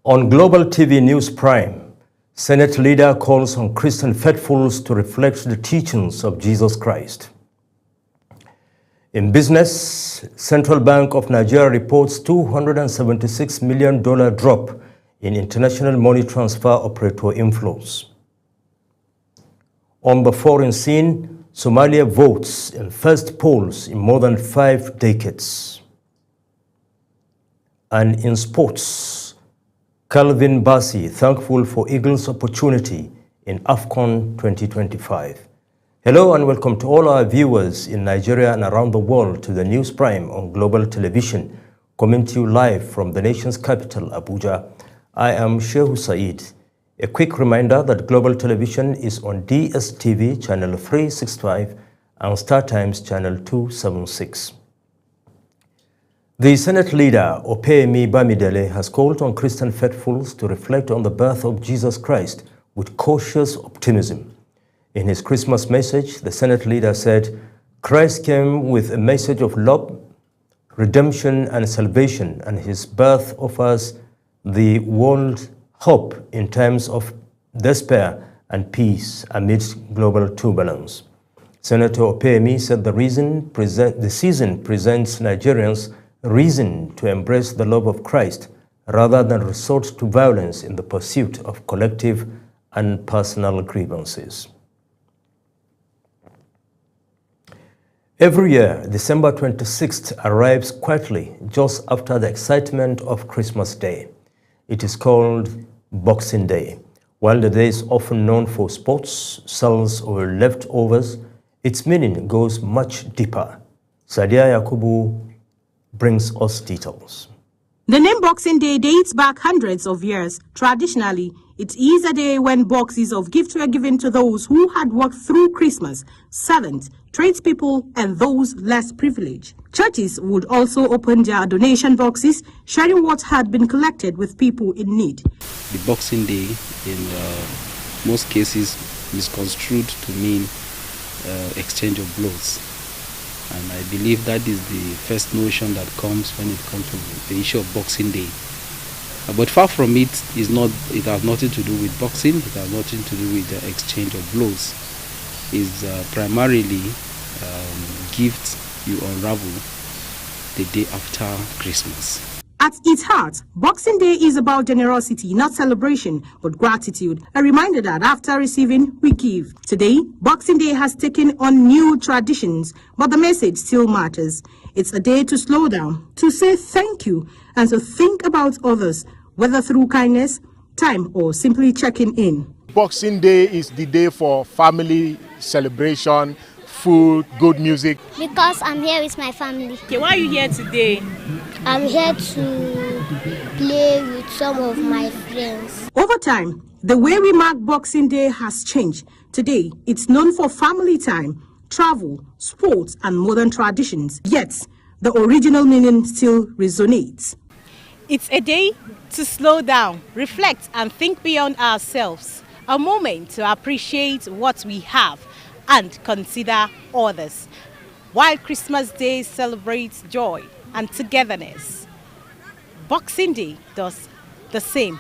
On Global TV News Prime, Senate leader calls on Christian faithfuls to reflect the teachings of Jesus Christ. In business, Central Bank of Nigeria reports $276 million drop in international money transfer operator inflows. On the foreign scene, Somalia votes in first polls in more than 5 decades. And in sports, Calvin Bassey thankful for Eagles' opportunity in AFCON 2025. Hello and welcome to all our viewers in Nigeria and around the world to the News Prime on Global Television, coming to you live from the nation's capital, Abuja. I am Shehu Said. A quick reminder that Global Television is on DSTV channel 365 and StarTimes channel 276. The Senate leader, Opeyemi Bamidele, has called on Christian faithfuls to reflect on the birth of Jesus Christ with cautious optimism. In his Christmas message, the Senate leader said, Christ came with a message of love, redemption, and salvation, and his birth offers the world hope in times of despair and peace amidst global turbulence. Senator Opeyemi said the season presents Nigerians reason to embrace the love of Christ rather than resort to violence in the pursuit of collective and personal grievances. Every year, December 26th arrives quietly just after the excitement of Christmas Day. It is called Boxing Day. While the day is often known for sports, sales, or leftovers, its meaning goes much deeper. Sadia Yakubu brings us details. The name Boxing Day dates back hundreds of years. Traditionally, it is a day when boxes of gifts were given to those who had worked through Christmas, servants, tradespeople, and those less privileged. Churches would also open their donation boxes, sharing what had been collected with people in need. The Boxing Day, in most cases, misconstrued to mean exchange of blows. And I believe that is the first notion that comes when it comes to the issue of Boxing Day. But far from it, it has nothing to do with boxing, it has nothing to do with the exchange of blows. It's primarily gifts you unravel the day after Christmas. At its heart, Boxing Day is about generosity, not celebration, but gratitude. A reminder that after receiving, we give. Today, Boxing Day has taken on new traditions, but the message still matters. It's a day to slow down, to say thank you, and to think about others, whether through kindness, time, or simply checking in. Boxing Day is the day for family celebration, food, good music. Because I'm here with my family. Okay, why are you here today? I'm here to play with some of my friends. Over time, the way we mark Boxing Day has changed. Today, it's known for family time, travel, sports, and modern traditions. Yet, the original meaning still resonates. It's a day to slow down, reflect, and think beyond ourselves. A moment to appreciate what we have and consider others. While Christmas Day celebrates joy and togetherness, Boxing Day does the same.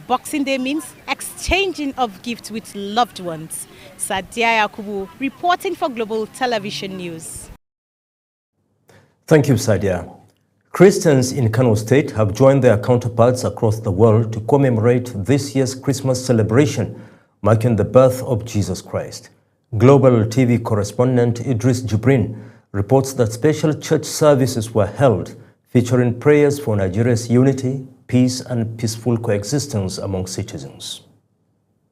Boxing Day means exchanging of gifts with loved ones. Sadia Yakubu reporting for Global Television News. Thank you, Sadia. Christians in Kano State have joined their counterparts across the world to commemorate this year's Christmas celebration, marking the birth of Jesus Christ. Global TV correspondent Idris Jibrin reports that special church services were held, featuring prayers for Nigeria's unity, peace, and peaceful coexistence among citizens.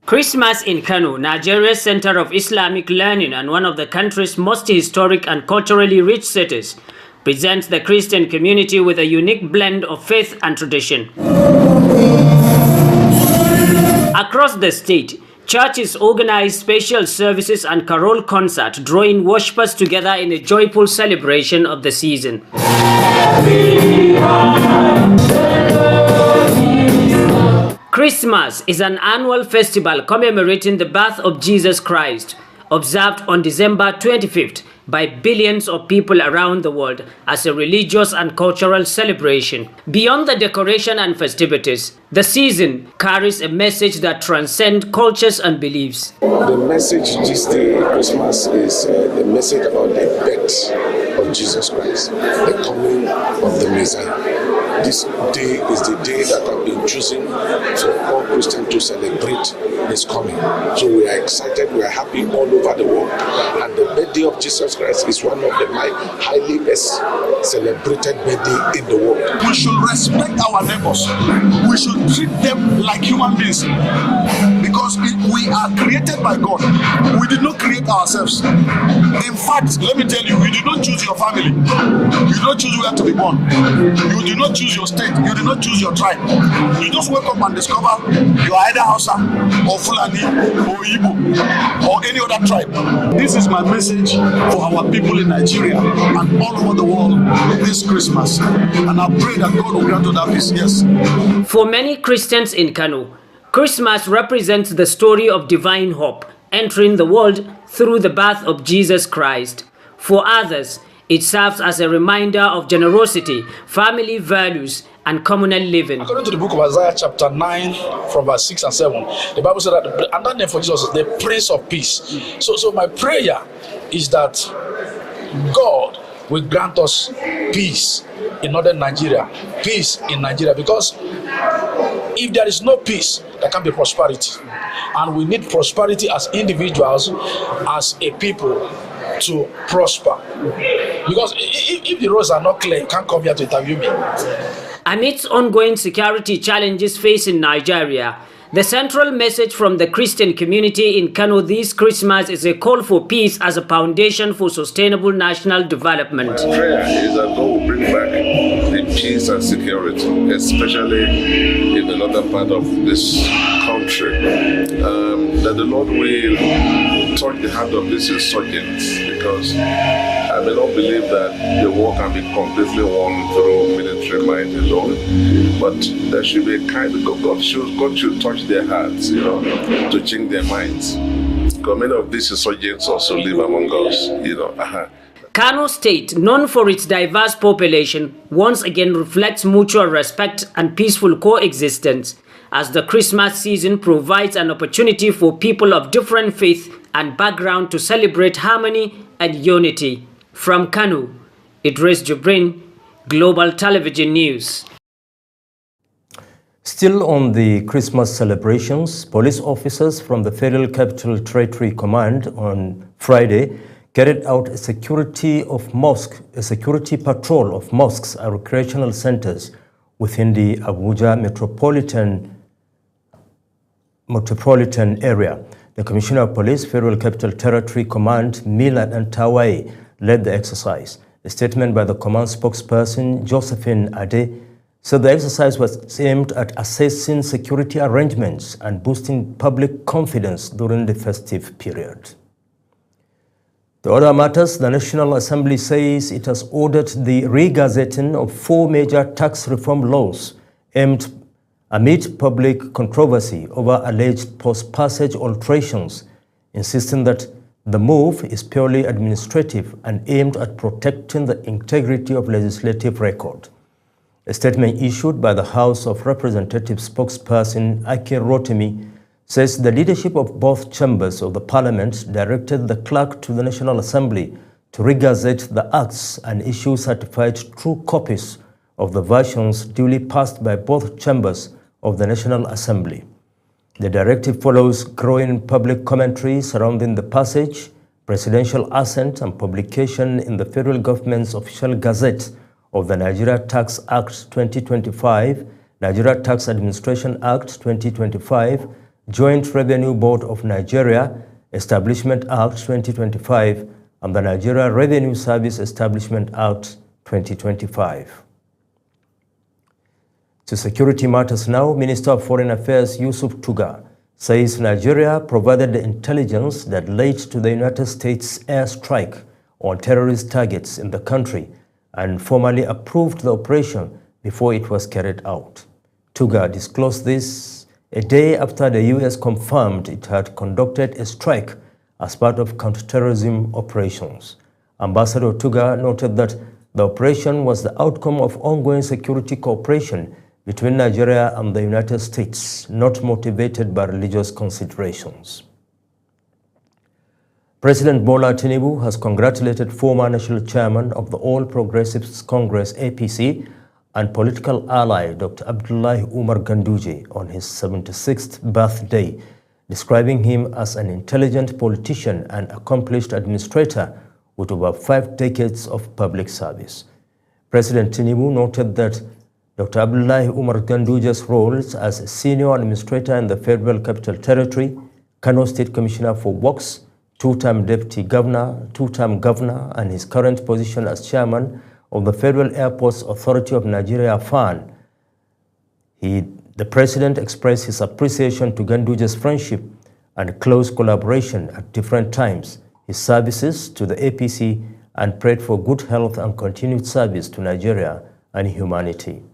Christmas in Kano, Nigeria's center of Islamic learning and one of the country's most historic and culturally rich cities, presents the Christian community with a unique blend of faith and tradition. Across the state, churches organize special services and carol concert, drawing worshippers together in a joyful celebration of the season. Christmas is an annual festival commemorating the birth of Jesus Christ, observed on December 25th, by billions of people around the world as a religious and cultural celebration. Beyond the decoration and festivities, the season carries a message that transcends cultures and beliefs. The message this day, Christmas, is the message about the birth of Jesus Christ, the coming of the Messiah. This day is the day that I've been choosing for all Christians to celebrate His coming. So we are excited, we are happy all over the world. And the birthday of Jesus Christ is one of the highly celebrated birthday in the world. We should respect our neighbors. We should treat them like human beings. Because we are created by God. We did not create ourselves. In fact, let me tell you, you did not choose your family. You did not choose where to be born. You did not choose your state. You did not choose your tribe. You just wake up and discover you are either Hausa or Fulani or Igbo or any other tribe. This is my message for our people in Nigeria and all over the world this Christmas. And I pray that God will grant us that peace. Yes. For many Christians in Kano, Christmas represents the story of divine hope entering the world through the birth of Jesus Christ. For others, it serves as a reminder of generosity, family values, and communal living. According to the book of Isaiah chapter 9 from verse 6 and 7, the Bible said that another name for Jesus is the Prince of Peace. So my prayer is that God will grant us peace in northern Nigeria, peace in Nigeria, because if there is no peace, there can be prosperity. And we need prosperity as individuals, as a people, to prosper. Because if the roads are not clear, you can't come here to interview me. Amidst ongoing security challenges facing Nigeria, the central message from the Christian community in Kano this Christmas is a call for peace as a foundation for sustainable national development. My prayer is that God will bring back the peace and security, especially in the northern part of this country. That the Lord will touch the heart of these insurgents, because I may not believe that the war can be completely won through military might alone, but there should be a kind of God should touch their hearts, to change their minds. Because many of these insurgents also live among us, Kano State, known for its diverse population, once again reflects mutual respect and peaceful coexistence, as the Christmas season provides an opportunity for people of different faith and background to celebrate harmony and unity. From Kano, Idris Jibrin, Global Television News. Still on the Christmas celebrations, police officers from the Federal Capital Territory Command on Friday carried out a security patrol of mosques and recreational centers within the Abuja metropolitan area. The Commissioner of Police, Federal Capital Territory Command, Milan Antawai, led the exercise. A statement by the command spokesperson, Josephine Ade, said the exercise was aimed at assessing security arrangements and boosting public confidence during the festive period. The other matters, the National Assembly says it has ordered the re-gazetting of 4 major tax reform laws aimed amid public controversy over alleged post-passage alterations, insisting that the move is purely administrative and aimed at protecting the integrity of legislative record. A statement issued by the House of Representatives spokesperson Ake Rotimi says the leadership of both chambers of the Parliament directed the clerk to the National Assembly to re-gazette the acts and issue certified true copies of the versions duly passed by both chambers of the National Assembly. The directive follows growing public commentary surrounding the passage, presidential assent and publication in the federal government's official gazette of the Nigeria Tax Act 2025, Nigeria Tax Administration Act 2025, Joint Revenue Board of Nigeria Establishment Act 2025, and the Nigeria Revenue Service Establishment Act 2025. To security matters now, Minister of Foreign Affairs Yusuf Tuga says Nigeria provided the intelligence that led to the United States airstrike on terrorist targets in the country and formally approved the operation before it was carried out. Tuga disclosed this a day after the U.S. confirmed it had conducted a strike as part of counterterrorism operations. Ambassador Tuga noted that the operation was the outcome of ongoing security cooperation between Nigeria and the United States, not motivated by religious considerations. President Bola Tinubu has congratulated former national chairman of the All Progressives Congress APC and political ally Dr. Abdullahi Umar Ganduje on his 76th birthday, describing him as an intelligent politician and accomplished administrator with over 5 decades of public service. President Tinubu noted that Dr. Abdullahi Umar Ganduje's roles as a senior administrator in the Federal Capital Territory, Kano State Commissioner for Works, 2-time Deputy Governor, 2-time Governor, and his current position as Chairman of the Federal Airports Authority of Nigeria, FAN. The President expressed his appreciation to Ganduje's friendship and close collaboration at different times, his services to the APC, and prayed for good health and continued service to Nigeria and humanity.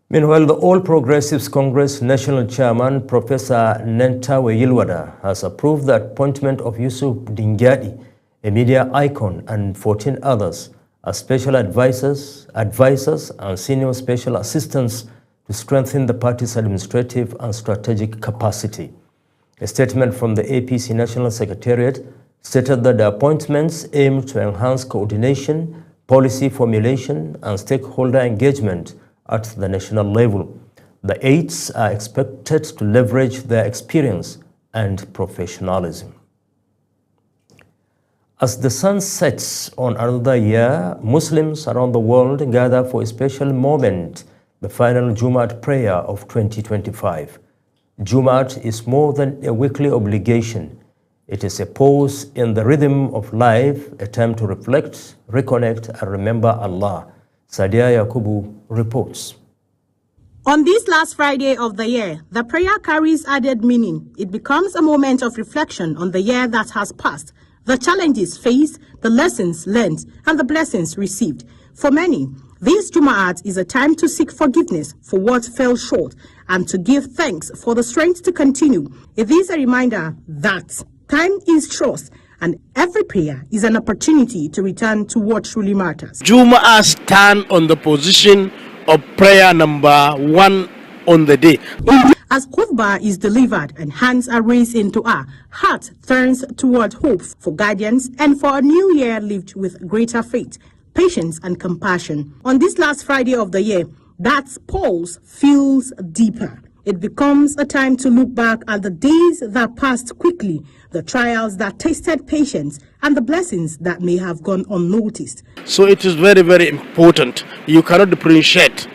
Meanwhile, the All Progressives Congress National Chairman, Professor Nentawe Yilwada, has approved the appointment of Yusuf Dingyadi, a media icon, and 14 others as special advisors and senior special assistants to strengthen the party's administrative and strategic capacity. A statement from the APC National Secretariat stated that the appointments aim to enhance coordination, policy formulation, and stakeholder engagement at the national level. The aides are expected to leverage their experience and professionalism. As the sun sets on another year, Muslims around the world gather for a special moment, the final Jumat prayer of 2025. Jumat is more than a weekly obligation. It is a pause in the rhythm of life, a time to reflect, reconnect, and remember Allah. Sadia Yakubu reports. On this last Friday of the year, the prayer carries added meaning. It becomes a moment of reflection on the year that has passed, the challenges faced, the lessons learned, and the blessings received. For many, this Jumu'at is a time to seek forgiveness for what fell short and to give thanks for the strength to continue. It is a reminder that time is short and every prayer is an opportunity to return to what truly matters. Jumu'ah stand on the position of prayer number 1 on the day. As khutbah is delivered and hands are raised in dua, heart turns toward hope for guidance and for a new year lived with greater faith, patience and compassion. On this last Friday of the year, that pulse feels deeper. It becomes a time to look back at the days that passed quickly, the trials that tested patience, and the blessings that may have gone unnoticed. So it is very, very important. You cannot differentiate,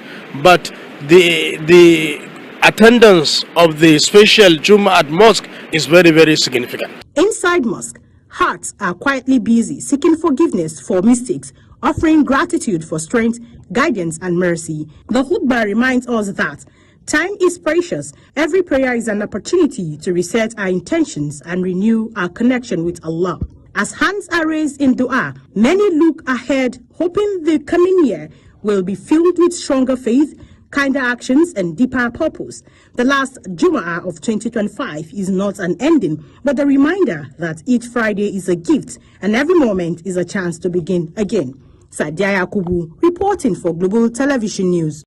but the attendance of the special Jummah at mosque is very, very significant. Inside mosque, hearts are quietly busy seeking forgiveness for mistakes, offering gratitude for strength, guidance, and mercy. The khutbah reminds us that time is precious. Every prayer is an opportunity to reset our intentions and renew our connection with Allah. As hands are raised in dua, many look ahead, hoping the coming year will be filled with stronger faith, kinder actions, and deeper purpose. The last Jumu'ah of 2025 is not an ending, but a reminder that each Friday is a gift and every moment is a chance to begin again. Sadia Yakubu, reporting for Global Television News.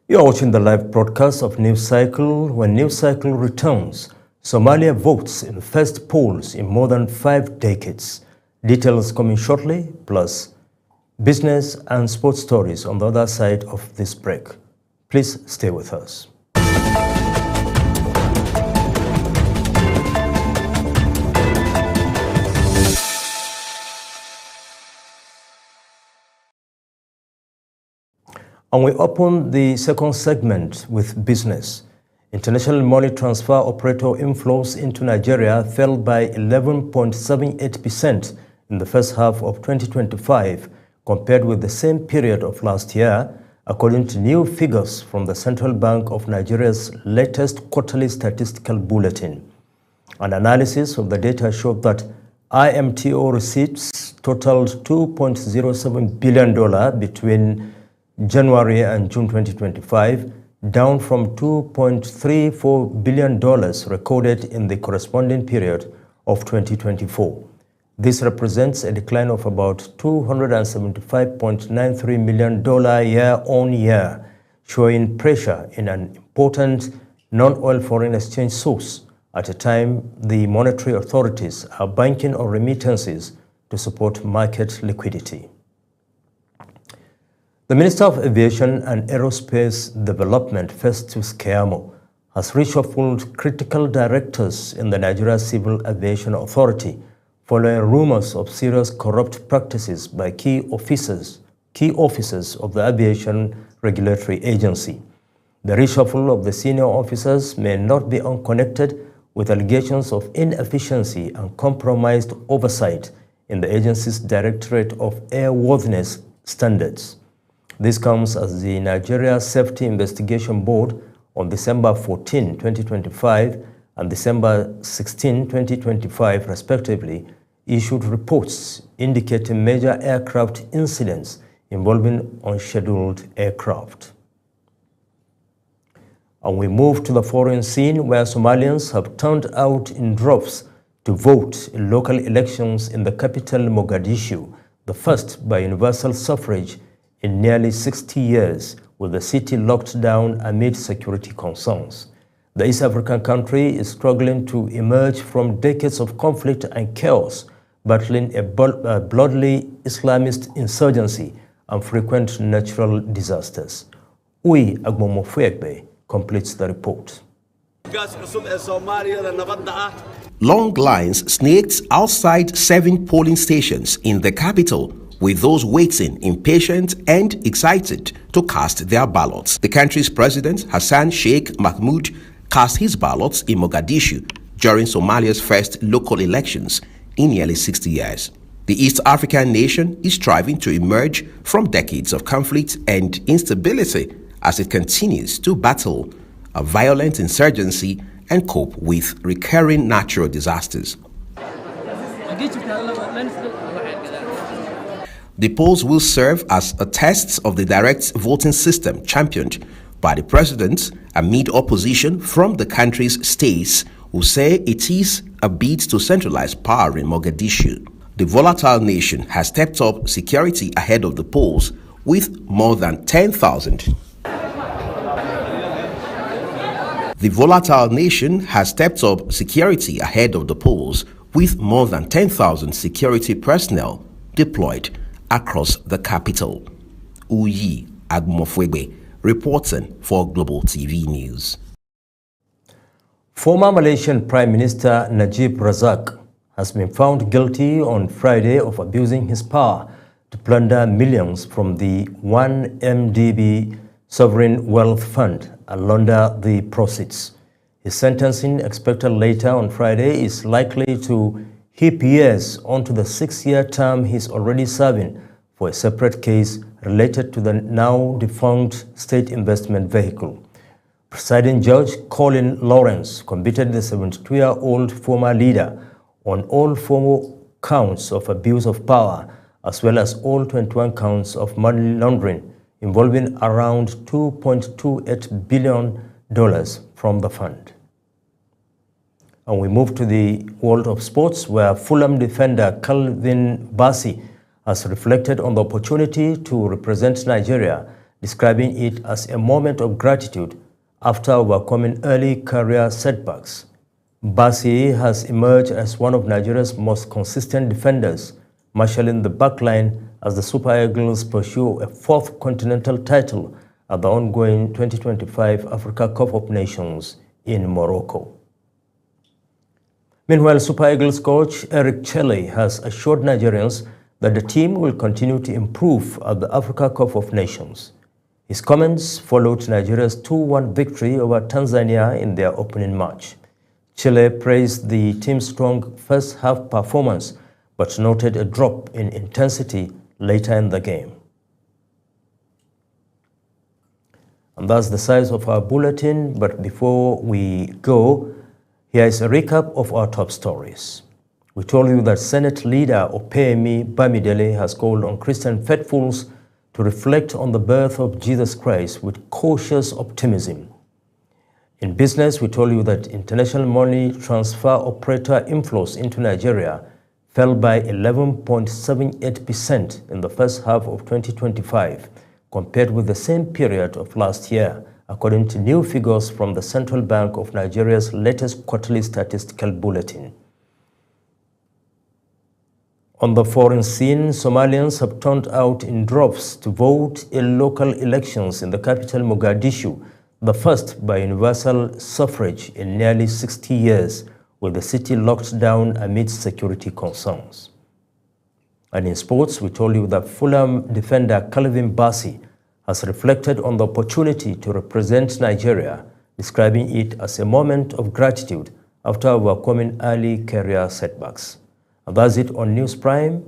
You are watching the live broadcast of News Cycle. When News Cycle returns, Somalia votes in first polls in more than 5 decades. Details coming shortly, plus business and sports stories on the other side of this break. Please stay with us. And we open the second segment with business. International money transfer operator inflows into Nigeria fell by 11.78% in the first half of 2025 compared with the same period of last year, according to new figures from the Central Bank of Nigeria's latest quarterly statistical bulletin. An analysis of the data showed that IMTO receipts totaled $2.07 billion between January and June 2025, down from $2.34 billion recorded in the corresponding period of 2024. This represents a decline of about $275.93 million year-on-year, showing pressure in an important non-oil foreign exchange source at a time the monetary authorities are banking on remittances to support market liquidity. The Minister of Aviation and Aerospace Development, Festus Keyamo, has reshuffled critical directors in the Nigeria Civil Aviation Authority following rumors of serious corrupt practices by key officers of the Aviation Regulatory Agency. The reshuffle of the senior officers may not be unconnected with allegations of inefficiency and compromised oversight in the agency's Directorate of Airworthiness Standards. This comes as the Nigeria Safety Investigation Board on December 14, 2025 and December 16, 2025 respectively issued reports indicating major aircraft incidents involving unscheduled aircraft. And we move to the foreign scene where Somalians have turned out in droves to vote in local elections in the capital Mogadishu, the first by universal suffrage in nearly 60 years, with the city locked down amid security concerns. The East African country is struggling to emerge from decades of conflict and chaos, battling a bloodily Islamist insurgency and frequent natural disasters. Uyi Agbomofuegbe completes the report. Long lines snaked outside 7 polling stations in the capital, with those waiting impatient and excited to cast their ballots. The country's president, Hassan Sheikh Mahmoud, cast his ballots in Mogadishu during Somalia's first local elections in nearly 60 years. The East African nation is striving to emerge from decades of conflict and instability as it continues to battle a violent insurgency and cope with recurring natural disasters. The polls will serve as a test of the direct voting system championed by the president amid opposition from the country's states who say it is a bid to centralize power in Mogadishu. The volatile nation has stepped up security ahead of the polls with more than 10,000. The volatile nation has stepped up security ahead of the polls with more than 10,000 security personnel deployed across the capital. Uyi Agbomofuegbe reporting for Global TV News. Former Malaysian Prime Minister Najib Razak has been found guilty on Friday of abusing his power to plunder millions from the 1MDB Sovereign Wealth Fund and launder the proceeds. His sentencing, expected later on Friday, is likely to heap years onto the 6-year term he's already serving for a separate case related to the now defunct state investment vehicle. Presiding Judge Colin Lawrence convicted the 72-year-old former leader on all 4 counts of abuse of power, as well as all 21 counts of money laundering involving around $2.28 billion from the fund. And we move to the world of sports, where Fulham defender Calvin Bassey has reflected on the opportunity to represent Nigeria, describing it as a moment of gratitude after overcoming early career setbacks. Bassey has emerged as one of Nigeria's most consistent defenders, marshalling the backline as the Super Eagles pursue a 4th continental title at the ongoing 2025 Africa Cup of Nations in Morocco. Meanwhile, Super Eagles coach Eric Chelle has assured Nigerians that the team will continue to improve at the Africa Cup of Nations. His comments followed Nigeria's 2-1 victory over Tanzania in their opening match. Chelle praised the team's strong first-half performance, but noted a drop in intensity later in the game. And that's the size of our bulletin, but before we go, here is a recap of our top stories. We told you that Senate leader Opeyemi Bamidele has called on Christian faithfuls to reflect on the birth of Jesus Christ with cautious optimism. In business, we told you that international money transfer operator inflows into Nigeria fell by 11.78% in the first half of 2025 compared with the same period of last year, according to new figures from the Central Bank of Nigeria's latest quarterly statistical bulletin. On the foreign scene, Somalians have turned out in droves to vote in local elections in the capital Mogadishu, the first by universal suffrage in nearly 60 years, with the city locked down amid security concerns. And in sports, we told you that Fulham defender Calvin Bassey has reflected on the opportunity to represent Nigeria, describing it as a moment of gratitude after overcoming early career setbacks. And that's it on News Prime.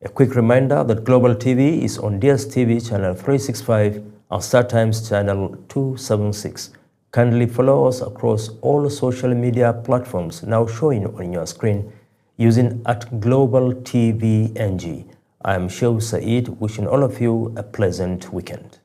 A quick reminder that Global TV is on DSTV channel 365 and StarTimes channel 276. Kindly follow us across all social media platforms now showing on your screen using @GlobalTVNG. I am Shehu Saeed, wishing all of you a pleasant weekend.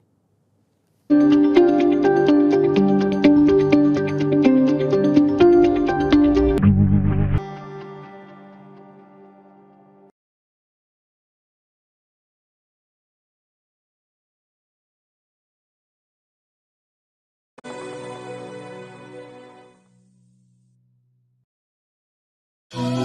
Thank you.